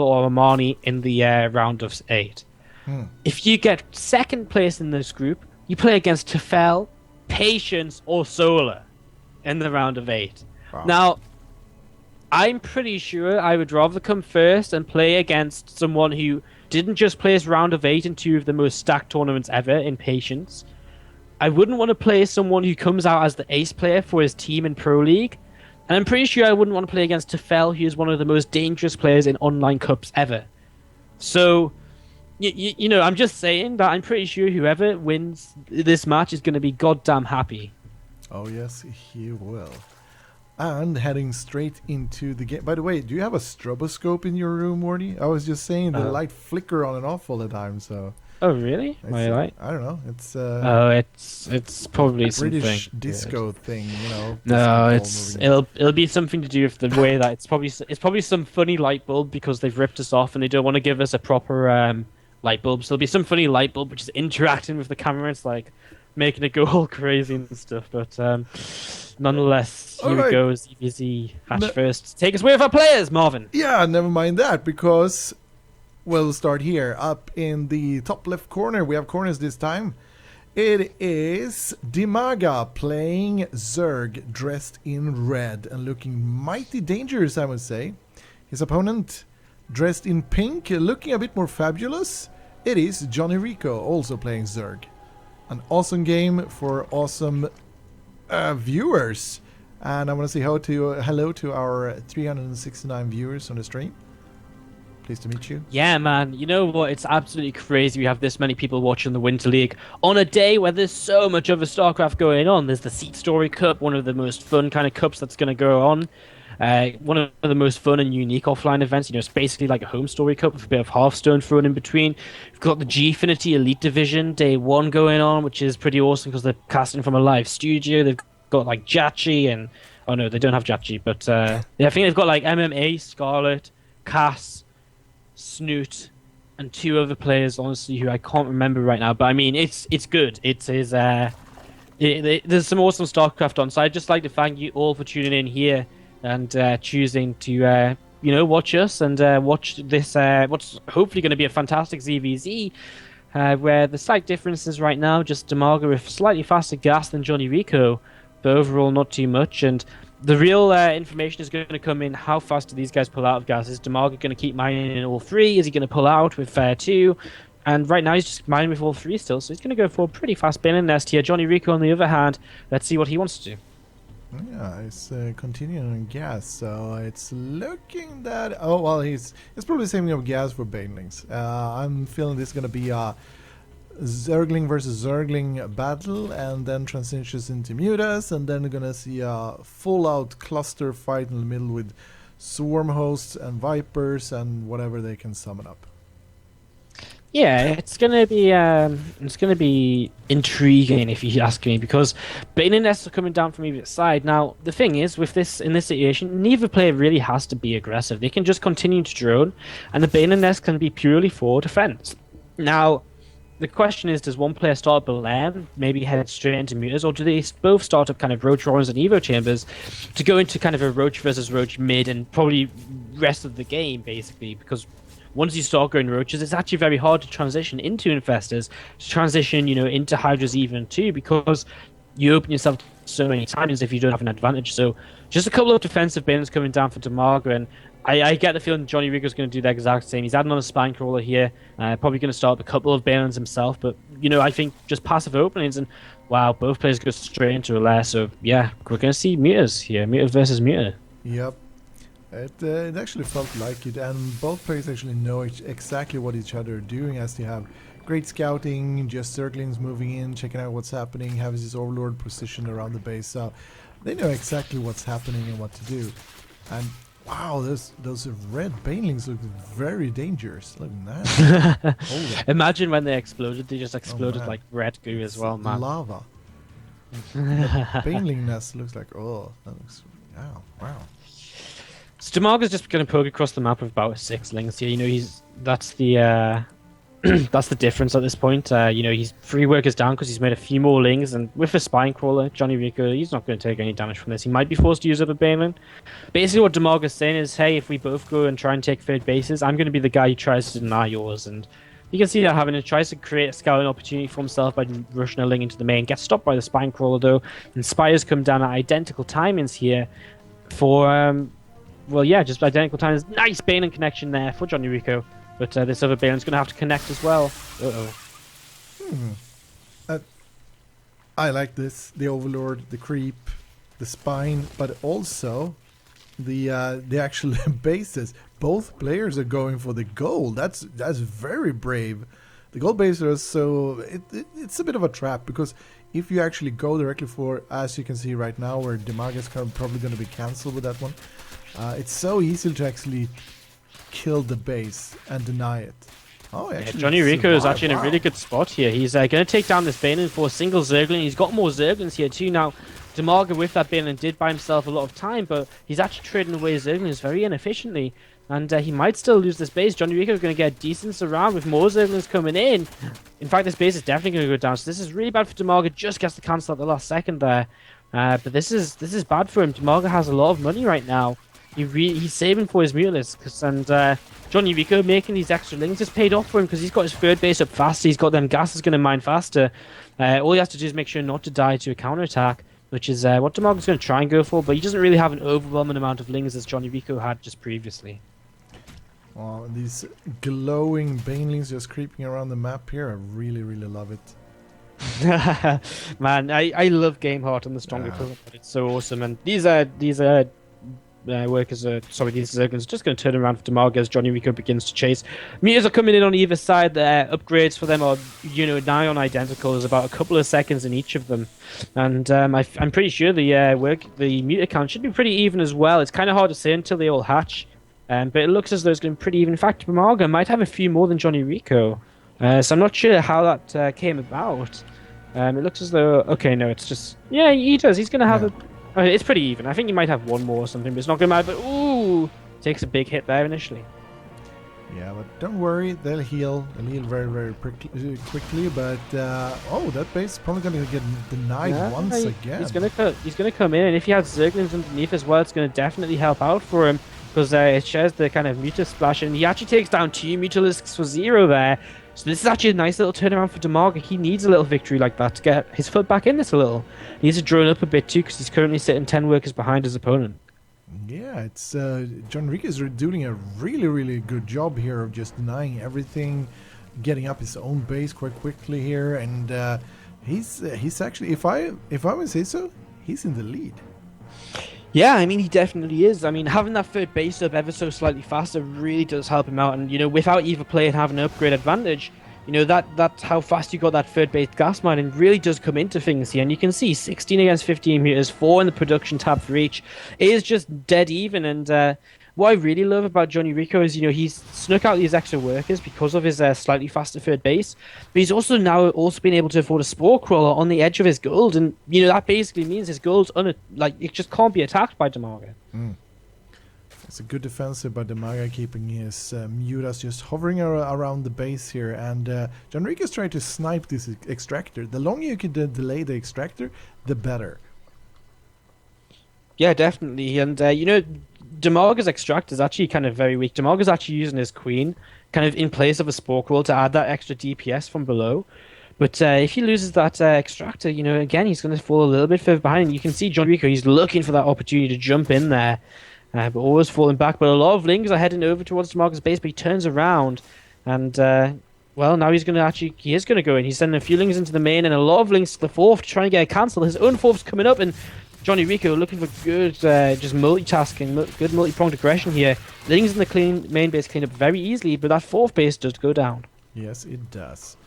or Armani in the round of 8. Hmm. If you get second place in this group, you play against Tefel, Patience, or Solar in the round of 8. Wow. Now, I'm pretty sure I would rather come first and play against someone who didn't just place round of 8 in two of the most stacked tournaments ever in Patience. I wouldn't want to play someone who comes out as the ace player for his team in Pro League. And I'm pretty sure I wouldn't want to play against Tefel, who is one of the most dangerous players in online cups ever. So, I'm just saying that I'm pretty sure whoever wins this match is going to be goddamn happy. Oh yes, he will. And heading straight into the game. By the way, do you have a stroboscope in your room, Morty? I was just saying the Uh, light flicker on and off all the time, so oh, really? it's, My light? I don't know. It's Oh, it's probably British something disco good. thing, you know. Disco No, ball it's moving. it'll be something to do with the way that it's probably some funny light bulb because they've ripped us off and they don't want to give us a proper light bulb. So there'll be some funny light bulb which is interacting with the camera. It's like making it go all crazy and stuff. But nonetheless, All here we right. go. ZVZ hatch No, first. Take us away with our players, Marvin. yeah, never mind that because we'll start here. Up in the top left corner, we have corners this time. It is DIMAGA playing Zerg dressed in red and looking mighty dangerous, I would say. His opponent dressed in pink, looking a bit more fabulous. It is JonnyREcco also playing Zerg. An awesome game for awesome viewers. And I want to say hello to our 369 viewers on the stream. Pleased to meet you. Yeah, man. You know what? It's absolutely crazy we have this many people watching the Winter League on a day where there's so much other StarCraft going on. There's the Seat Story Cup, one of the most fun kind of cups that's going to go on. One of the most fun and unique offline events. It's basically like a home story cup with a bit of Hearthstone thrown in between. We've got the Gfinity Elite Division Day 1 going on, which is pretty awesome because they're casting from a live studio. They've got like Jachi and... Oh, no, they don't have Jachi, but yeah, I think they've got like MMA, Scarlet, Cass, Snoot, and two other players, honestly, who I can't remember right now. But I mean, it's good. It is. There's some awesome StarCraft on. So I'd just like to thank you all for tuning in here and choosing to watch us and watch this. What's hopefully going to be a fantastic ZVZ. Where the slight difference is right now, just DIMAGA with slightly faster gas than JonnyREcco, but overall not too much. And the real information is going to come in how fast do these guys pull out of gas. Is DIMAGA going to keep mining in all three? Is he going to pull out with 2? And right now he's just mining with all 3 still, so he's going to go for a pretty fast Baneling Nest here. JonnyREcco, on the other hand, let's see what he wants to do. Yeah, it's continuing on gas, so it's looking that... Oh, well, he's probably saving up gas for Banelings. I'm feeling this is going to be a Zergling versus Zergling battle, and then transitions into Mutas, and then we're going to see a full-out cluster fight in the middle with Swarm Hosts and Vipers and whatever they can summon up. Yeah, it's gonna be intriguing if you ask me, because Baneling Nests are coming down from either side. Now, the thing is, with this in this situation, neither player really has to be aggressive. They can just continue to drone, and the Baneling Nest can be purely for defense. Now, the question is, does one player start Belen, maybe head straight into Mutas, or do they both start up kind of Roach Roarers and Evo Chambers to go into kind of a Roach versus Roach mid and probably rest of the game, basically, because once you start going Roaches, it's actually very hard to transition into Infestors, to transition, into Hydras even too, because you open yourself so many times if you don't have an advantage. So just a couple of defensive bins coming down for DIMAGA, and I get the feeling JonnyREcco's going to do the exact same. He's adding on a Spine Crawler here, probably going to start a couple of Banelings himself, but, I think just passive openings, and wow, both players go straight into a lair, so yeah, we're going to see Mutas here, Muta versus Muta. Yep. It actually felt like it, and both players actually know exactly what each other are doing, as they have great scouting, just Zerglings moving in, checking out what's happening, have his Overlord positioned around the base, so they know exactly what's happening and what to do. And wow, those red Banelings look very dangerous. Look at that. Imagine when they exploded, they just exploded man. like red goo as well, man. Lava. Baneling nest looks like, that looks, wow. So DIMAGA's just going to poke across the map with about 6 lings here. That's the that's the difference at this point. He's 3 workers down because he's made a few more lings, and with a spine crawler, JonnyREcco, he's not going to take any damage from this. He might be forced to use up a Baneling. Basically, what DIMAGA's saying is, hey, if we both go and try and take third bases, I'm going to be the guy who tries to deny yours. And you can see that having it tries to create a scouting opportunity for himself by rushing a ling into the main. Gets stopped by the spine crawler though, and Spires come down at identical timings here for just identical timings. Nice Baneling connection there for JonnyREcco. But this other Balein's going to have to connect as well. I like this. The Overlord, the Creep, the Spine, but also the actual bases. Both players are going for the gold. That's very brave. The gold bases are it's a bit of a trap, because if you actually go directly for, as you can see right now, where DIMAGA is probably going to be cancelled with that one, it's so easy to actually kill the base and deny it. Oh, actually, JonnyREcco is actually in a really good spot here. He's going to take down this Baneling for a single Zergling. He's got more Zerglings here too. Now, DIMAGA with that Baneling did buy himself a lot of time, but he's actually trading away Zerglings very inefficiently. And he might still lose this base. JonnyREcco is going to get a decent surround with more Zerglings coming in. In fact, this base is definitely going to go down. So this is really bad for DIMAGA. Just gets the cancel at the last second there. But this is bad for him. DIMAGA has a lot of money right now. He's saving for his Mutalisks, and JonnyREcco making these extra lings has paid off for him because he's got his third base up faster. He's got them gases going to mine faster. All he has to do is make sure not to die to a counterattack, which is what DIMAGA's going to try and go for, but he doesn't really have an overwhelming amount of lings as JonnyREcco had just previously. Oh, these glowing Banelings just creeping around the map here, I really, really love it. Man, I love Game Heart on the stronger equivalent. It's so awesome, and these workers are these Zerglings are just going to turn around for DIMAGA as JonnyREcco begins to chase. Meters are coming in on either side. The upgrades for them are nigh on identical. There's about a couple of seconds in each of them, and I'm pretty sure the meter count should be pretty even as well. It's kind of hard to say until they all hatch, but it looks as though it's going to be pretty even. In fact, DIMAGA might have a few more than JonnyREcco, so I'm not sure how that came about. It looks as though it's just he does. He's going to have it's pretty even. I think he might have one more or something, but it's not going to matter. But ooh, takes a big hit there initially. Yeah, but don't worry, they'll heal. They'll heal very, very quickly. But that base is probably going to get denied once again. He's going to come in, and if he has Zerglings underneath as well, it's going to definitely help out for him because it shares the kind of Muta splash, and he actually takes down 2 Mutalisks for 0 there. So this is actually a nice little turnaround for DIMAGA. He needs a little victory like that to get his foot back in this a little. He needs to drone up a bit too because he's currently sitting 10 workers behind his opponent. Yeah, it's JonnyREcco is doing a really, really good job here of just denying everything, getting up his own base quite quickly here, and he's actually, if I would say so, he's in the lead. Yeah, I mean, he definitely is. I mean, having that third base up ever so slightly faster really does help him out. And, without either player having an upgrade advantage, that how fast you got that third base gas mining really does come into things here. And you can see 16 against 15 meters, 4 in the production tab for each. It is just dead even. And what I really love about JonnyREcco is, he's snuck out these extra workers because of his slightly faster third base. But he's also been able to afford a Spore Crawler on the edge of his gold. And, that basically means his gold's it just can't be attacked by DIMAGA. It's a good defensive by DIMAGA, keeping his Mutas just hovering around the base here. And JonnyREcco is trying to snipe this extractor. The longer you can delay the extractor, the better. Yeah, definitely. And, DIMAGA's extractor is actually kind of very weak. DIMAGA's actually using his queen kind of in place of a Spore Crawl to add that extra DPS from below. But if he loses that extractor, again, he's going to fall a little bit further behind. You can see JonnyREcco, he's looking for that opportunity to jump in there. But always falling back. But a lot of lings are heading over towards DIMAGA's base, but he turns around. And, now he is going to go in. He's sending a few lings into the main and a lot of lings to the fourth to try and get a cancel. His own fourth's coming up, and JonnyREcco looking for good just multitasking, good multi-pronged aggression here. Lings in the main base clean up very easily, but that fourth base does go down. Yes, it does.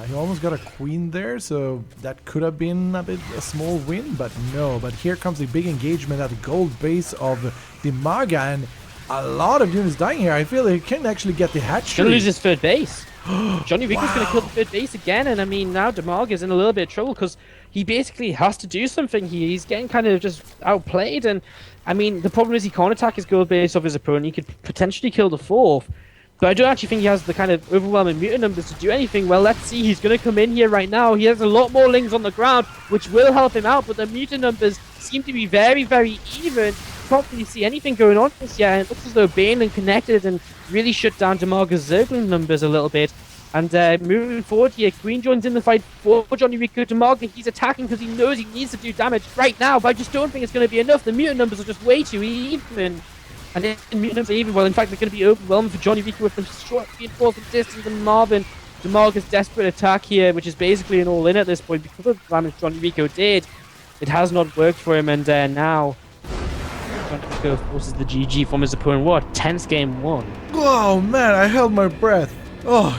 He almost got a queen there, so that could have been a small win, but no. But here comes the big engagement at the gold base of DIMAGA, and a lot of units dying here. I feel he can actually get the hatchery. He's going to lose his third base. JonnyREcco's going to kill the third base again, and I mean, now DIMAGA's in a little bit of trouble because he basically has to do something here. He's getting kind of just outplayed, and I mean, the problem is he can't attack his gold base of his opponent. He could potentially kill the fourth, But I don't actually think he has the kind of overwhelming mutant numbers to do anything. Well, let's see. He's going to come in here right now. He has a lot more lings on the ground, which will help him out. But the mutant numbers seem to be very, very even. Can't really see anything going on just yet. It looks as though Baneland connected and really shut down DIMAGA's Zergling numbers a little bit. And moving forward here, Queen joins in the fight for JonnyREcco. DIMAGA, he's attacking because he knows he needs to do damage right now. But I just don't think it's going to be enough. The mutant numbers are just way too even. And then mutant numbers are even. Well, in fact, they're going to be overwhelmed for JonnyREcco with the short reinforcement distance and Marvin. DIMAGA's desperate attack here, which is basically an all-in at this point because of the damage JonnyREcco did. It has not worked for him, and now JonnyREcco forces the GG from his opponent. What? Tense game 1. Oh man, I held my breath. Oh,